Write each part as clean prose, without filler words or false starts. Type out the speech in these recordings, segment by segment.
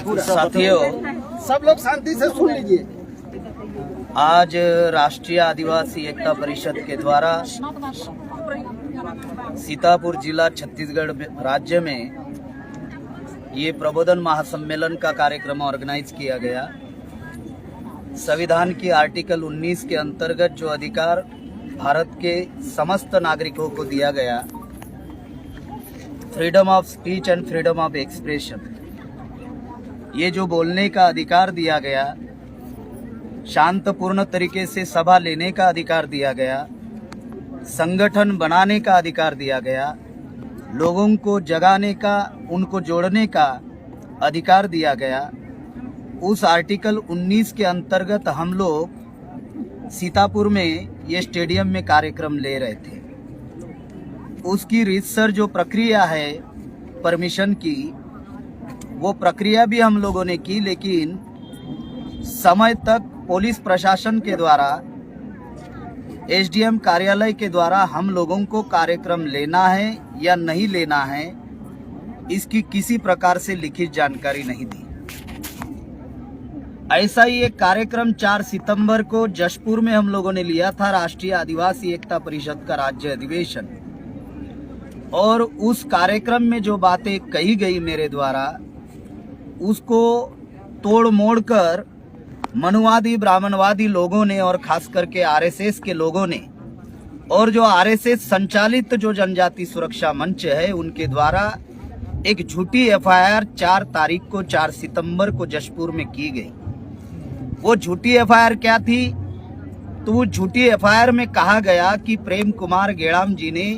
साथियों, सब लोग शांति से सुन लीजिए। आज राष्ट्रीय आदिवासी एकता परिषद के द्वारा सीतापुर जिला छत्तीसगढ़ राज्य में ये प्रबोधन महासम्मेलन का कार्यक्रम ऑर्गेनाइज किया गया। संविधान की आर्टिकल 19 के अंतर्गत जो अधिकार भारत के समस्त नागरिकों को दिया गया, freedom of speech and freedom of expression, ये जो बोलने का अधिकार दिया गया, शांतपूर्ण तरीके से सभा लेने का अधिकार दिया गया, संगठन बनाने का अधिकार दिया गया, लोगों को जगाने का, उनको जोड़ने का अधिकार दिया गया, उस आर्टिकल 19 के अंतर्गत हम लोग सीतापुर में ये स्टेडियम में कार्यक्रम ले रहे थे। उसकी रीतसर जो प्रक्रिया है परमिशन की, वो प्रक्रिया भी हम लोगों ने की, लेकिन समय तक पुलिस प्रशासन के द्वारा, एसडीएम कार्यालय के द्वारा हम लोगों को कार्यक्रम लेना है या नहीं लेना है, इसकी किसी प्रकार से लिखित जानकारी नहीं दी। ऐसा ही एक कार्यक्रम 4 सितंबर को जशपुर में हम लोगों ने लिया था, राष्ट्रीय आदिवासी एकता परिषद का राज्य अधिवेशन, और उस कार्यक्रम में जो बातें कही गई मेरे द्वारा, उसको तोड़ मोड़ कर मनुवादी ब्राह्मणवादी लोगों ने और खास करके आरएसएस के लोगों ने, और जो आरएसएस संचालित जो जनजाति सुरक्षा मंच है, उनके द्वारा एक झूठी एफआईआर 4 तारीख को 4 सितंबर को जशपुर में की गई। वो झूठी एफआईआर क्या थी? तो वो झूठी एफआईआर में कहा गया कि प्रेम कुमार गेड़ाम जी ने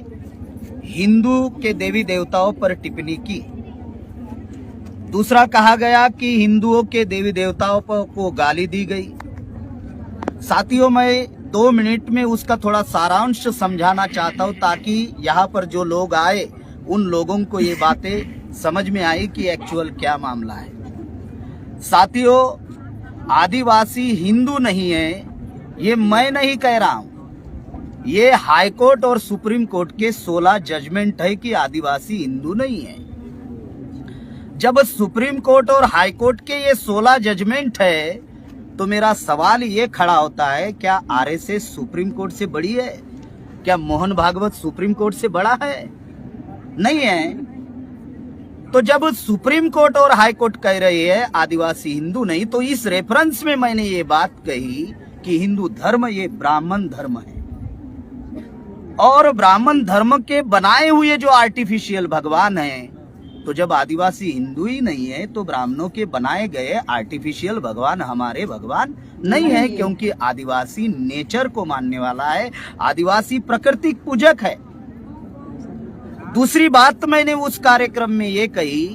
हिंदू के देवी देवताओं पर टिप्पणी की। दूसरा कहा गया कि हिंदुओं के देवी देवताओं को गाली दी गई। साथियों, मैं 2 मिनट में उसका थोड़ा सारांश समझाना चाहता हूं, ताकि यहाँ पर जो लोग आए उन लोगों को ये बातें समझ में आई कि एक्चुअल क्या मामला है। साथियों, आदिवासी हिंदू नहीं है, ये मैं नहीं कह रहा हूं। ये हाई कोर्ट और सुप्रीम कोर्ट के 16 जजमेंट है कि आदिवासी हिंदू नहीं है। जब सुप्रीम कोर्ट और हाई कोर्ट के ये 16 जजमेंट है, तो मेरा सवाल ये खड़ा होता है, क्या आरएसएस सुप्रीम कोर्ट से बड़ी है? क्या मोहन भागवत सुप्रीम कोर्ट से बड़ा है? नहीं है। तो जब सुप्रीम कोर्ट और हाई कोर्ट कह रही है आदिवासी हिंदू नहीं, तो इस रेफरेंस में मैंने ये बात कही कि हिंदू धर्म ये ब्राह्मण धर्म है, और ब्राह्मण धर्म के बनाए हुए जो आर्टिफिशियल भगवान हैं, तो जब आदिवासी हिंदू ही नहीं है, तो ब्राह्मणों के बनाए गए आर्टिफिशियल भगवान हमारे भगवान नहीं है, क्योंकि आदिवासी नेचर को मानने वाला है, आदिवासी प्रकृति पूजक है। दूसरी बात मैंने उस कार्यक्रम में ये कही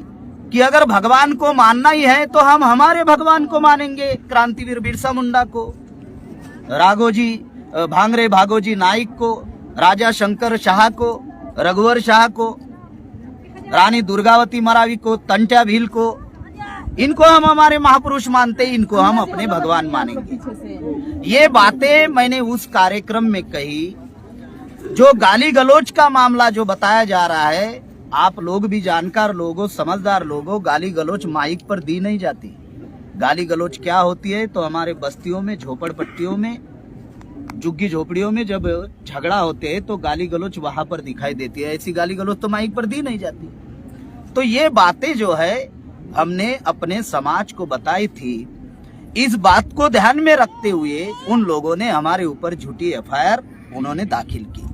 कि अगर भगवान को मानना ही है, तो हम हमारे भगवान को मानेंगे, क्रांतिवीर बिरसा मुंडा को, राघोजी भांगरे भागोजी नाइक को, राजा शंकर शाह को, रघुवर शाह को, रानी दुर्गावती मरावी को, तंट्या भील को, इनको हम हमारे महापुरुष मानते, इनको हम अपने भगवान मानेंगे। ये बातें मैंने उस कार्यक्रम में कही। जो गाली गलौज का मामला जो बताया जा रहा है, आप लोग भी जानकार लोगों, समझदार लोगों, गाली गलौज माइक पर दी नहीं जाती। गाली गलौज क्या होती है? तो हमारे बस्तियों में, झोपड़पट्टियों में, झुग्गी झोपड़ियों में जब झगड़ा होते हैं, तो गाली गलौज वहां पर दिखाई देती है। ऐसी गाली गलौज तो माइक पर दी नहीं जाती। तो ये बातें जो है हमने अपने समाज को बताई थी। इस बात को ध्यान में रखते हुए उन लोगों ने हमारे ऊपर झूठी एफआईआर उन्होंने दाखिल की।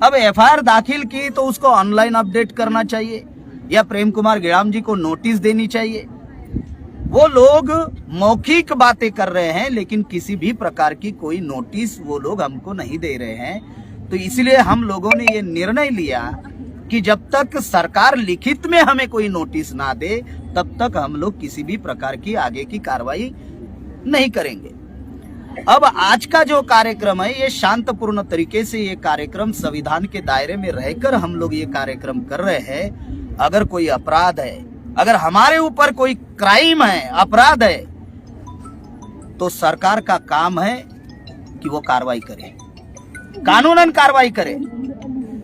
अब एफआईआर दाखिल की तो उसको ऑनलाइन अपडेट करना चाहिए, या प्रेम कुमार गेड़ाम जी को नोटिस देनी चाहिए। वो लोग मौखिक बातें कर रहे हैं, लेकिन किसी भी प्रकार की कोई नोटिस वो लोग हमको नहीं दे रहे हैं। तो इसलिए हम लोगों ने ये निर्णय लिया कि जब तक सरकार लिखित में हमें कोई नोटिस ना दे, तब तक हम लोग किसी भी प्रकार की आगे की कार्रवाई नहीं करेंगे। अब आज का जो कार्यक्रम है, ये शांतपूर्ण तरीके से ये कार्यक्रम संविधान के दायरे में रहकर हम लोग ये कार्यक्रम कर रहे हैं। अगर कोई अपराध है, अगर हमारे ऊपर कोई क्राइम है, अपराध है, तो सरकार का काम है कि वो कार्रवाई करे, कानूनन कार्रवाई करे।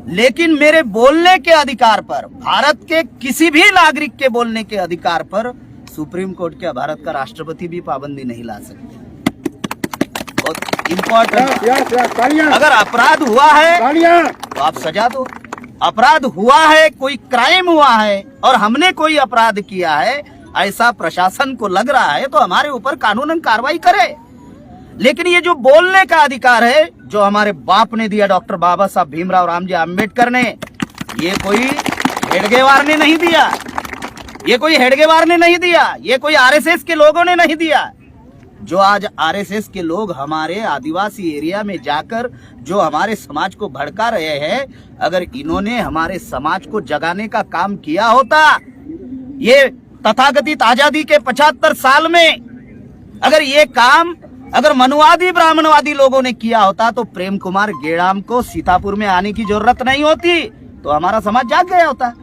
लेकिन मेरे बोलने के अधिकार पर, भारत के किसी भी नागरिक के बोलने के अधिकार पर सुप्रीम कोर्ट क्या भारत का राष्ट्रपति भी पाबंदी नहीं ला सकते। बहुत इम्पोर्टेंट। अगर अपराध हुआ है तो आप सजा दो। अपराध हुआ है, कोई क्राइम हुआ है और हमने कोई अपराध किया है, ऐसा प्रशासन को लग रहा है तो हमारे ऊपर कानूनन कार्रवाई करे। लेकिन ये जो बोलने का अधिकार है जो हमारे बाप ने दिया, डॉक्टर बाबा साहब भीमराव रामजी आम्बेडकर ने, ये कोई हेडगेवार ने नहीं दिया, ये कोई हेडगेवार ने नहीं दिया, ये कोई आरएसएस के लोगों ने नहीं दिया। जो आज आरएसएस के लोग हमारे आदिवासी एरिया में जाकर जो हमारे समाज को भड़का रहे हैं, अगर इन्होंने हमारे समाज को जगाने का काम किया होता, ये तथाकथित आजादी के 75 साल में अगर ये काम अगर मनुवादी ब्राह्मणवादी लोगों ने किया होता तो प्रेम कुमार गेड़ाम को सीतापुर में आने की जरूरत नहीं होती, तो हमारा समाज जाग गया होता।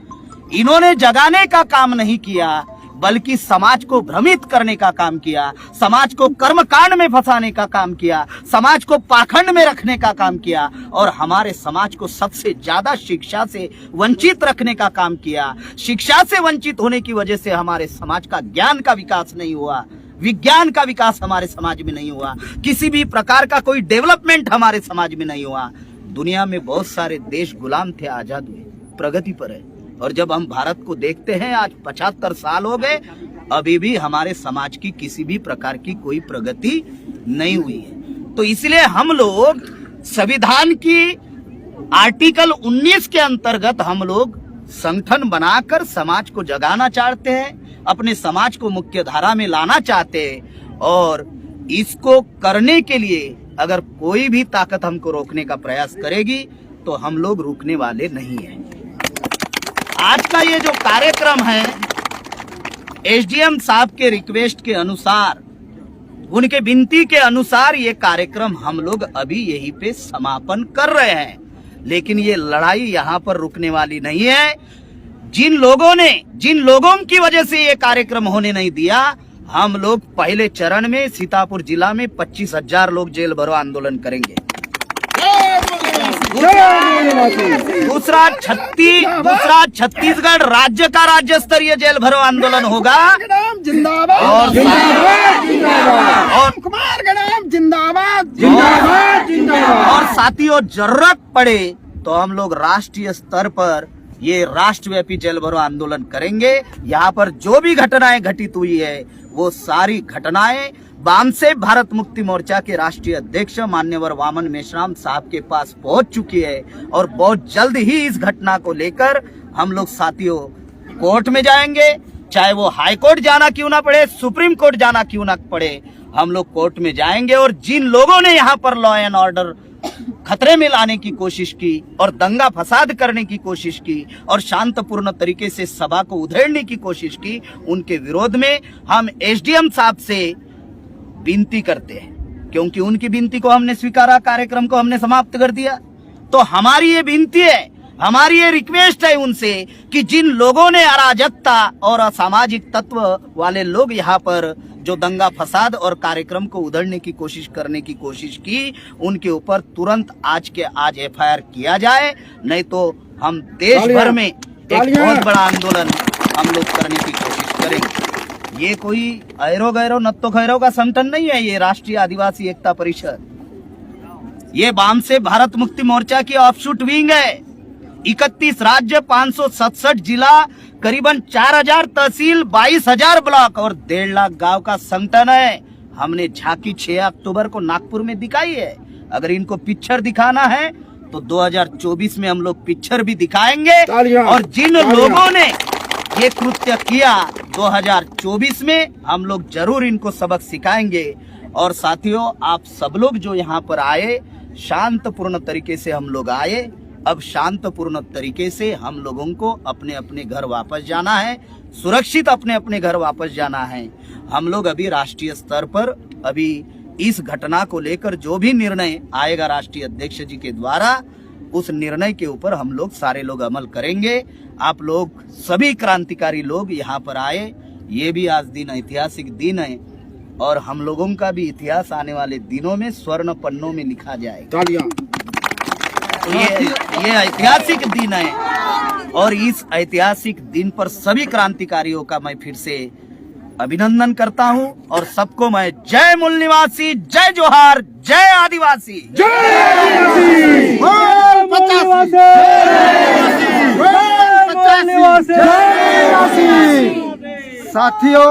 इन्होंने जगाने का काम नहीं किया, बल्कि समाज को भ्रमित करने का काम किया, समाज को कर्मकांड में फंसाने का काम किया, समाज को पाखंड में रखने का काम किया और हमारे समाज को सबसे ज्यादा शिक्षा से वंचित रखने का काम किया। शिक्षा से वंचित होने की वजह से हमारे समाज का ज्ञान का विकास नहीं हुआ, विज्ञान का विकास हमारे समाज में नहीं हुआ, किसी भी प्रकार का कोई डेवलपमेंट हमारे समाज में नहीं हुआ। दुनिया में बहुत सारे देश गुलाम थे, आजाद हुए, प्रगति पर है। और जब हम भारत को देखते हैं, आज 75 साल हो गए, अभी भी हमारे समाज की किसी भी प्रकार की कोई प्रगति नहीं हुई है। तो इसलिए हम लोग संविधान की आर्टिकल 19 के अंतर्गत हम लोग संगठन बनाकर समाज को जगाना चाहते हैं, अपने समाज को मुख्य धारा में लाना चाहते हैं। और इसको करने के लिए अगर कोई भी ताकत हमको रोकने का प्रयास करेगी तो हम लोग रुकने वाले नहीं हैं। आज का ये जो कार्यक्रम है, एसडीएम साहब के रिक्वेस्ट के अनुसार, उनके विनती के अनुसार ये कार्यक्रम हम लोग अभी यहीं पे समापन कर रहे हैं। लेकिन ये लड़ाई यहाँ पर रुकने वाली नहीं है। जिन लोगों की वजह से ये कार्यक्रम होने नहीं दिया, हम लोग पहले चरण में सीतापुर जिला में 25,000 लोग जेल भरो आंदोलन करेंगे। दूसरा छत्तीसगढ़ राज्य का राज्य स्तरीय जेल भरो आंदोलन होगा। जिंदाबाद जिंदाबाद और साथियों, जरूरत पड़े तो हम लोग राष्ट्रीय स्तर पर ये राष्ट्रव्यापी जेल भरो आंदोलन करेंगे। यहाँ पर जो भी घटनाएं घटित हुई है वो सारी घटनाएं बामसेफ भारत मुक्ति मोर्चा के राष्ट्रीय अध्यक्ष मान्यवर वामन मेश्राम साहब के पास पहुंच चुकी है और बहुत जल्द ही इस घटना को लेकर हम लोग साथियों कोर्ट में जाएंगे। चाहे वो हाई कोर्ट जाना क्यों ना पड़े, सुप्रीम कोर्ट जाना क्यों ना पड़े, हम लोग कोर्ट में जाएंगे। और जिन लोगों ने यहाँ पर लॉ एंड ऑर्डर खतरे में लाने की कोशिश की और दंगा फसाद करने की कोशिश की और शांतपूर्ण तरीके से सभा को उधेड़ने की कोशिश की, उनके विरोध में हम एसडीएम साहब से विनती करते हैं। क्योंकि उनकी विनती को हमने स्वीकारा, कार्यक्रम को हमने समाप्त कर दिया, तो हमारी ये विनती है, हमारी ये रिक्वेस्ट है उनसे कि जिन लोगों ने अराजकता और असामाजिक तत्व वाले लोग यहाँ पर जो दंगा फसाद और कार्यक्रम को उधेड़ने की कोशिश करने की कोशिश की, उनके ऊपर तुरंत आज के आज एफआईआर किया जाए, नहीं तो हम देश भर में एक बहुत बड़ा आंदोलन हम लोग करने की कोशिश करेंगे। ये कोई ऐरो गैरो नत्तो खैरो का संगठन नहीं है, ये राष्ट्रीय आदिवासी एकता परिषद, ये बामसेफ भारत मुक्ति मोर्चा की ऑफशूट विंग है। 31 राज्य, 567 जिला, करीबन 4000 तहसील, 22,000 ब्लॉक और 1.5 लाख गांव का संगठन है। हमने झांकी 6 अक्टूबर को नागपुर में दिखाई है। अगर इनको पिक्चर दिखाना है तो 2024 में हम लोग पिक्चर भी दिखाएंगे। और जिन लोगों ने ये कृत्य किया 2024 में, हम लोग जरूर इनको सबक सिखाएंगे। और साथियों, आप सब लोग जो यहाँ पर आए, शांतपूर्ण तरीके से हम लोग आए। अब शांतपूर्ण तरीके से हम लोगों को अपने अपने घर वापस जाना है, सुरक्षित अपने अपने घर वापस जाना है। हम लोग अभी राष्ट्रीय स्तर पर अभी इस घटना को लेकर जो भी निर्णय आएगा राष्ट्रीय अध्यक्ष जी के द्वारा, उस निर्णय के ऊपर हम लोग सारे लोग अमल करेंगे। आप लोग सभी क्रांतिकारी लोग यहाँ पर आए, ये भी आज दिन ऐतिहासिक दिन है और हम लोगों का भी इतिहास आने वाले दिनों में स्वर्ण पन्नों में लिखा जाएगा। तो ये ऐतिहासिक दिन है और इस ऐतिहासिक दिन पर सभी क्रांतिकारियों का मैं फिर से अभिनंदन करता हूं और सबको मैं जय मूल निवासी, जय जोहार, जय आदिवासी। साथियों,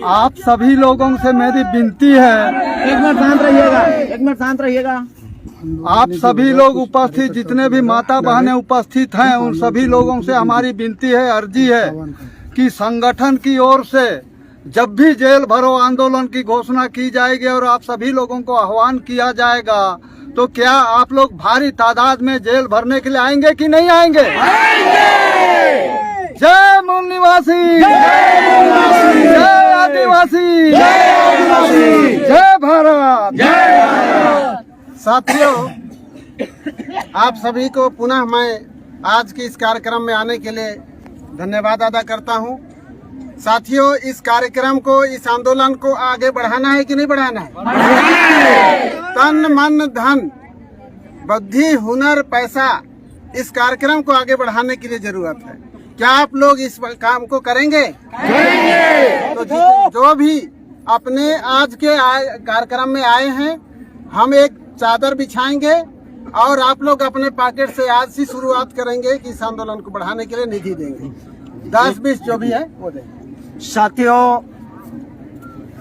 आप सभी लोगों से मेरी विनती है, एक मिनट शांत रहिएगा, एक मिनट शांत रहिएगा। आप सभी लोग उपस्थित, जितने भी माता बहनें उपस्थित हैं, उन सभी लोगों से हमारी विनती है, अर्जी है कि संगठन की ओर से जब भी जेल भरो आंदोलन की घोषणा की जाएगी और आप सभी लोगों को आह्वान किया जाएगा, तो क्या आप लोग भारी तादाद में जेल भरने के लिए आएंगे कि नहीं आएंगे? जय मूल निवासी, जय आदिवासी, जय भारत। साथियों, आप सभी को पुनः मैं आज के इस कार्यक्रम में आने के लिए धन्यवाद अदा करता हूं। साथियों, इस कार्यक्रम को, इस आंदोलन को आगे बढ़ाना है कि नहीं बढ़ाना है? तन मन धन बुद्धि हुनर पैसा इस कार्यक्रम को आगे बढ़ाने के लिए जरूरत है। क्या आप लोग इस काम को करेंगे? तो जो भी अपने आज के कार्यक्रम में आए हैं, हम एक चादर बिछाएंगे और आप लोग अपने पॉकेट से आज से शुरुआत करेंगे कि इस आंदोलन को बढ़ाने के लिए निधि देंगे, 10-20 जो भी है वो देंगे। साथियों,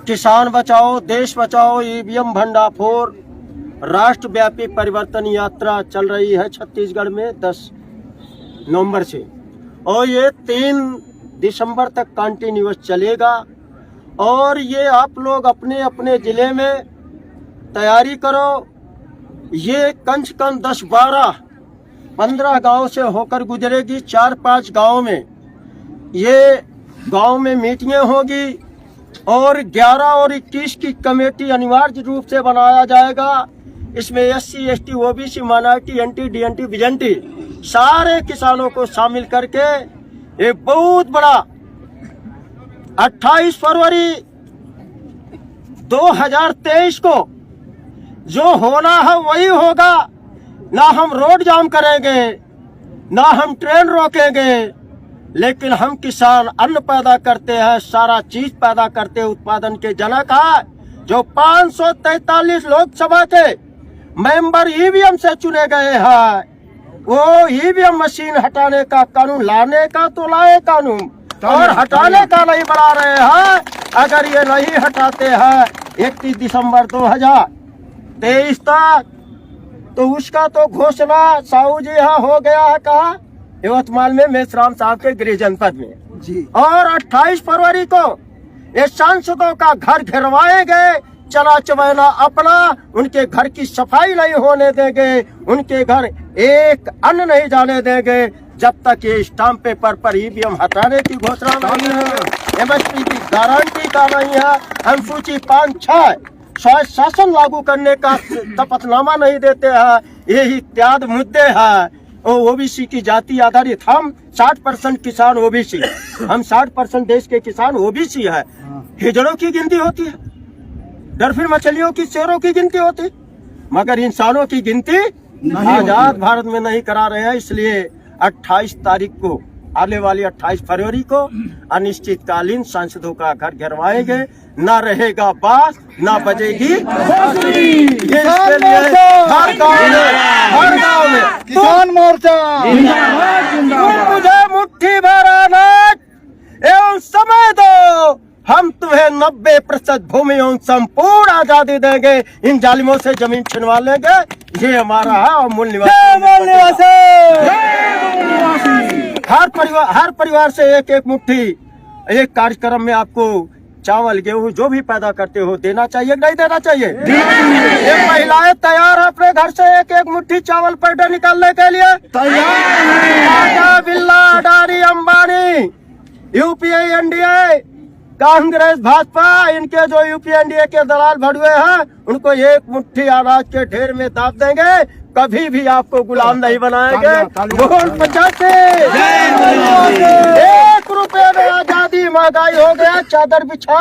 किसान बचाओ देश बचाओ ईवीएम भंडाफोड़ राष्ट्रव्यापी परिवर्तन यात्रा चल रही है छत्तीसगढ़ में 10 नवंबर से, और ये 3 दिसंबर तक कंटिन्यूअस चलेगा। और ये आप लोग अपने अपने जिले में तैयारी करो। ये कम से कम 10, 12, 15 गांव से होकर गुजरेगी। 4-5 गांव में ये गांव में मीटिंगें होगी और 11 और 21 की कमेटी अनिवार्य रूप से बनाया जाएगा। इसमें SC, ST, OBC, minority, NT, DNT, BJT सारे किसानों को शामिल करके एक बहुत बड़ा 28 फरवरी 2023 को जो होना है वही होगा। ना हम रोड जाम करेंगे, ना हम ट्रेन रोकेंगे, लेकिन हम किसान अन्न पैदा करते हैं, सारा चीज पैदा करते हैं, उत्पादन के जनक है। जो 543 लोकसभा के मेंबर ईवीएम से चुने गए हैं, वो ईवीएम मशीन हटाने का कानून, लाने का तो लाए कानून, और हटाने का नहीं बना रहे हैं। अगर ये नहीं हटाते हैं 31 दिसंबर 2023 तक, तो उसका तो घोषणा साहू जी यहाँ हो गया है। कहा? यवतमाल में मेसराम साहब के गृह जनपद में जी। और 28 फरवरी को ये सांसदों का घर घेरवाएंगे, चला चबैना अपना, उनके घर की सफाई नहीं होने देंगे, उनके घर एक अन्न नहीं जाने देंगे जब तक ये स्टाम्प पेपर पर ईवीएम हटाने की घोषणा नहीं है, MSP की गारंटी का नहीं है, अनुसूची 5-6 शासन लागू करने का शपथनामा नहीं देते हैं। ये इत्यादि मुद्दे हैं। OBC की जाति आधारित, हम 60% किसान OBC, हम 60% देश के किसान OBC है। हिजड़ों की गिनती होती है, डॉल्फिन मछलियों की, शेरों की गिनती होती, मगर इंसानों की गिनती आजाद भारत में नहीं करा रहे हैं। इसलिए 28 तारीख को, आने वाली 28 फरवरी को अनिश्चितकालीन सांसदों का घर घेरवाएंगे। ना रहेगा बास, ना बजेगी बांसुरी। ये इसके लिए हर गांव में किसान मोर्चा मुझे मुट्ठी भर अनाज एवं समय दो, हम तुम्हें 90% भूमि एवं संपूर्ण आजादी देंगे। इन जालिमों से जमीन छिनवा लेंगे। ये हमारा है और मूल निवासी हर परिवार से एक एक मुट्ठी, एक कार्यक्रम में आपको चावल गेहूं जो भी पैदा करते हो देना चाहिए, नहीं देना चाहिए? ये महिलाएं तैयार है अपने घर से एक एक मुट्ठी चावल पर डे निकालने के लिए तैयार। बिरला, अडानी, अंबानी, UPA, NDA, कांग्रेस, भाजपा, इनके जो UPA, NDA के दलाल भड़ुए हैं, उनको एक मुट्ठी अनाज के ढेर में दाब देंगे। कभी भी आपको गुलाम नहीं बनाएंगे। वोट 85, 1 रुपए में आजादी, महंगाई हो गया, चादर बिछा।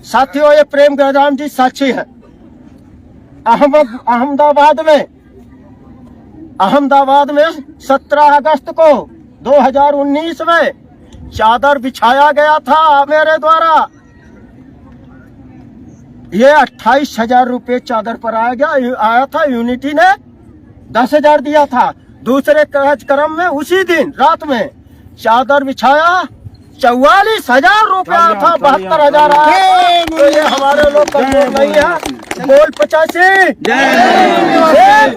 साथियों, ये प्रेम गंगाराम जी साक्षी है। अहमदाबाद में अहमदाबाद में 17 अगस्त को 2019 में चादर बिछाया गया था मेरे द्वारा। ये 28,000 रुपये चादर पर आया था। यूनिटी ने 10,000 दिया था। दूसरे कार्यक्रम में उसी दिन रात में चादर बिछाया 44,000 रुपया था। 72,000 आया। तो ये हमारे लोग का बोल नहीं है। बोल 85।